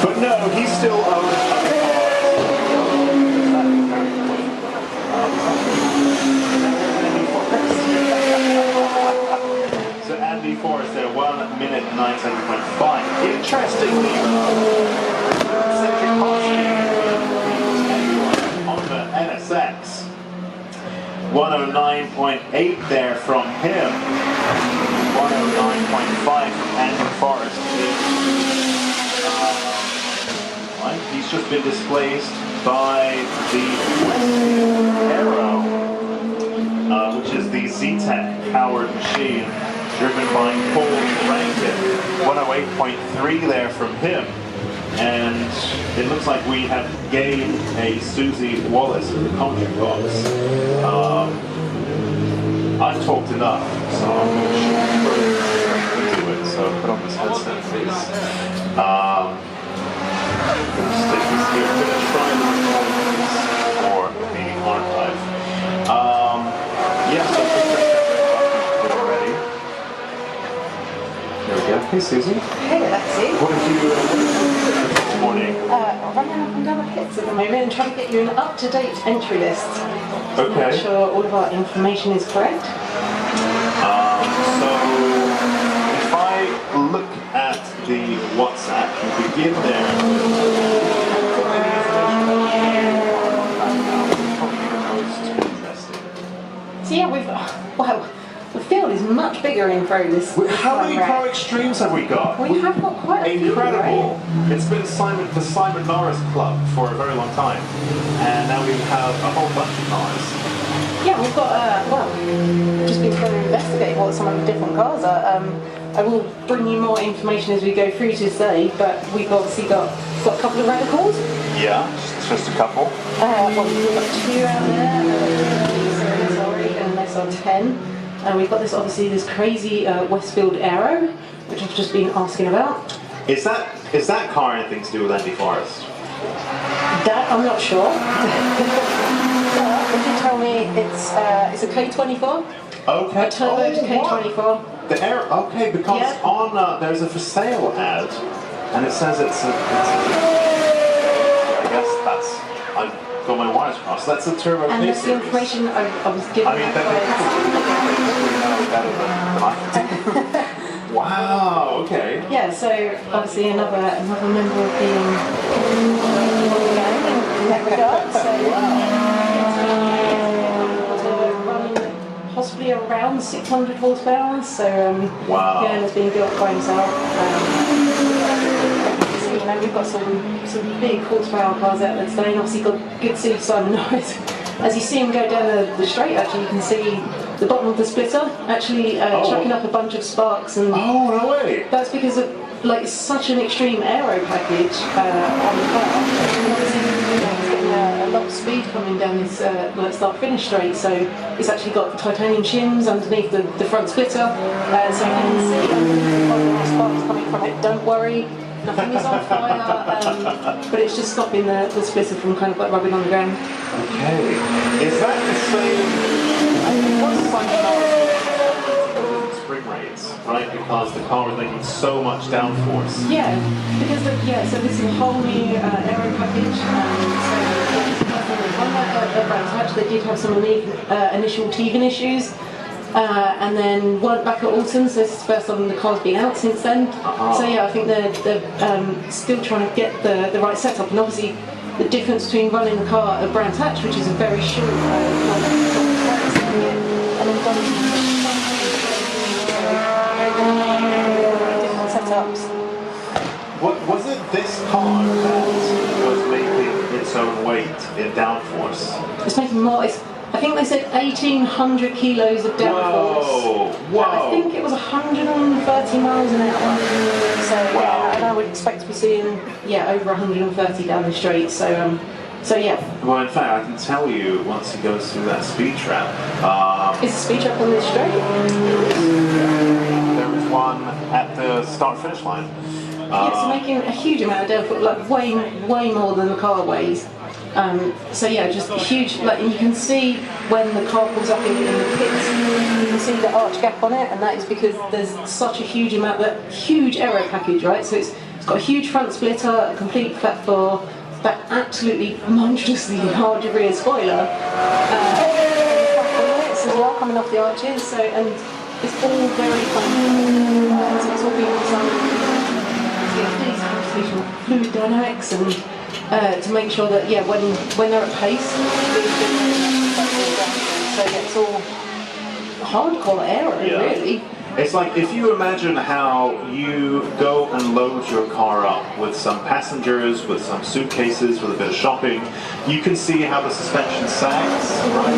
But no, he's still owed. So Andy Forrest there, 1 minute 9.5. Interestingly, on the NSX, 109.8 there from him, 109.5 from Andy Forrest. Right, he's just been displaced by the Aero, which is the Z-Tech powered machine driven by Paul Rankin. 108.3 there from him. And it looks like we have gained a Susie Wallace in the commentary box. I've talked enough, so I'm going to into it. So put on this headset, please. Stick this here. I'm going to try and record this for the archive. Yeah, so get it ready. There we go. Hey, Susie. Hey, Alexi. What did you do this morning? Running up and down the pits at the moment and trying to get you an up-to-date entry list. Okay. Make sure all of our information is correct. So, if I look at the WhatsApp, you begin there. So yeah, well, the field is much bigger in Pro this How many round. Pro Extremes have we got? We have got quite a few, Incredible. right? It's been the Simon Norris Club for a very long time. And now we have a whole bunch of cars. Yeah, we've got, just been trying to investigate what some of the different cars are. I will bring you more information as we go through today, but we've obviously got a couple of radicals. Yeah, just a couple. Well, we've got two around there, an SR8 and an SR10. And we've got this crazy Westfield Aero, which I've just been asking about. Is that car anything to do with Andy Forrest? That I'm not sure. But would you tell me it's a K24? Okay. A turbo K24. The Air, okay, because Yeah. on there's a for sale ad, and it says it's I guess that's I've got my wires crossed. That's a turbo. And that's the series. information I was given. I mean, better than I can. Wow. Okay. Yeah. So obviously another member of the gang in that regard. So possibly around 600 horsepower. So wow. yeah, and it's being built by himself. So, you know, we've got some big horsepower cars out there today, and obviously got good to see Simon Norris. As you see him go down the straight, actually, you can see the bottom of the splitter actually chucking up a bunch of sparks. And oh, no way! that's because of it's such an extreme aero package on the car. And obviously, you know, it's getting a lot of speed coming down this start-finish straight. So it's actually got titanium shims underneath the front splitter, so you can see sparks coming from it. Don't worry. Nothing is on fire, but it's just stopping the splitter from kind of rubbing on the ground. Okay. Is that the same? I think what's like spring rates, right? Because the car was making so much downforce. Yeah, because so this is a whole new aero package. So on that brand touch, they did have some initial teething issues. And then weren't back at Alton, so this is the first time the car's been out since then. So yeah, I think they're still trying to get the right setup, and obviously the difference between running the car at Brands Hatch, which is a very short and then different setups. What was it? This car that was making its own weight in downforce? It's making more. I think they said 1,800 kilos of downforce. Whoa! I think it was 130 miles an hour. So wow. Yeah, and I would expect to be seeing over 130 down the straight. So yeah. Well, in fact, I can tell you once he goes through that speed trap. Is the speed trap on this straight? There is one at the start-finish line. It's making a huge amount of downforce, like way more than the car weighs. So yeah, just huge. Like, and you can see when the car pulls up in the pits, you can see the arch gap on it, and that is because there's such a huge amount, that huge aero package, right? So it's got a huge front splitter, a complete flat floor, that absolutely monstrously large rear spoiler. Lights as well coming off the arches, so and it's all very funky. So it's all been designed with fluid dynamics and to make sure that when they're at pace, so it's all hardcore aero really. It's like if you imagine how you go and load your car up with some passengers, with some suitcases, with a bit of shopping, you can see how the suspension sags, right?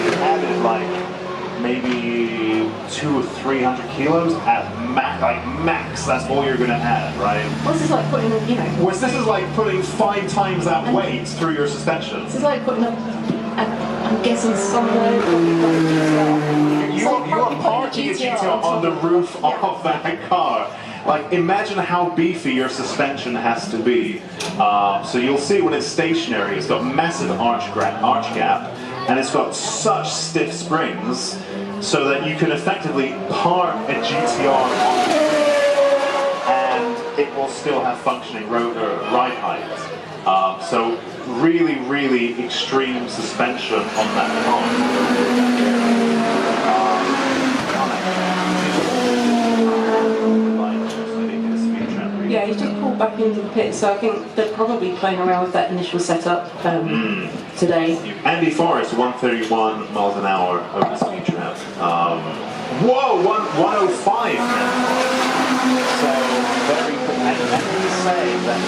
You added like maybe 200 or 300 kilos at max, that's all you're going to add, right? Well, this is like putting, Whereas this is like putting 5 times that weight through your suspension. This is like putting I'm guessing somewhere you are parking a GTR on the roof of that car. Like, imagine how beefy your suspension has to be. So you'll see when it's stationary, it's got massive arch gap, and it's got such stiff springs, so that you can effectively park a GTR on it, and it will still have functioning ride height. So really, really extreme suspension on that car. Yeah, he's just pulled back into the pit, so I think they're probably playing around with that initial setup today. Andy Forrest, 131 miles an hour over the speed trap. Whoa, 105 now. So very quick. And we say that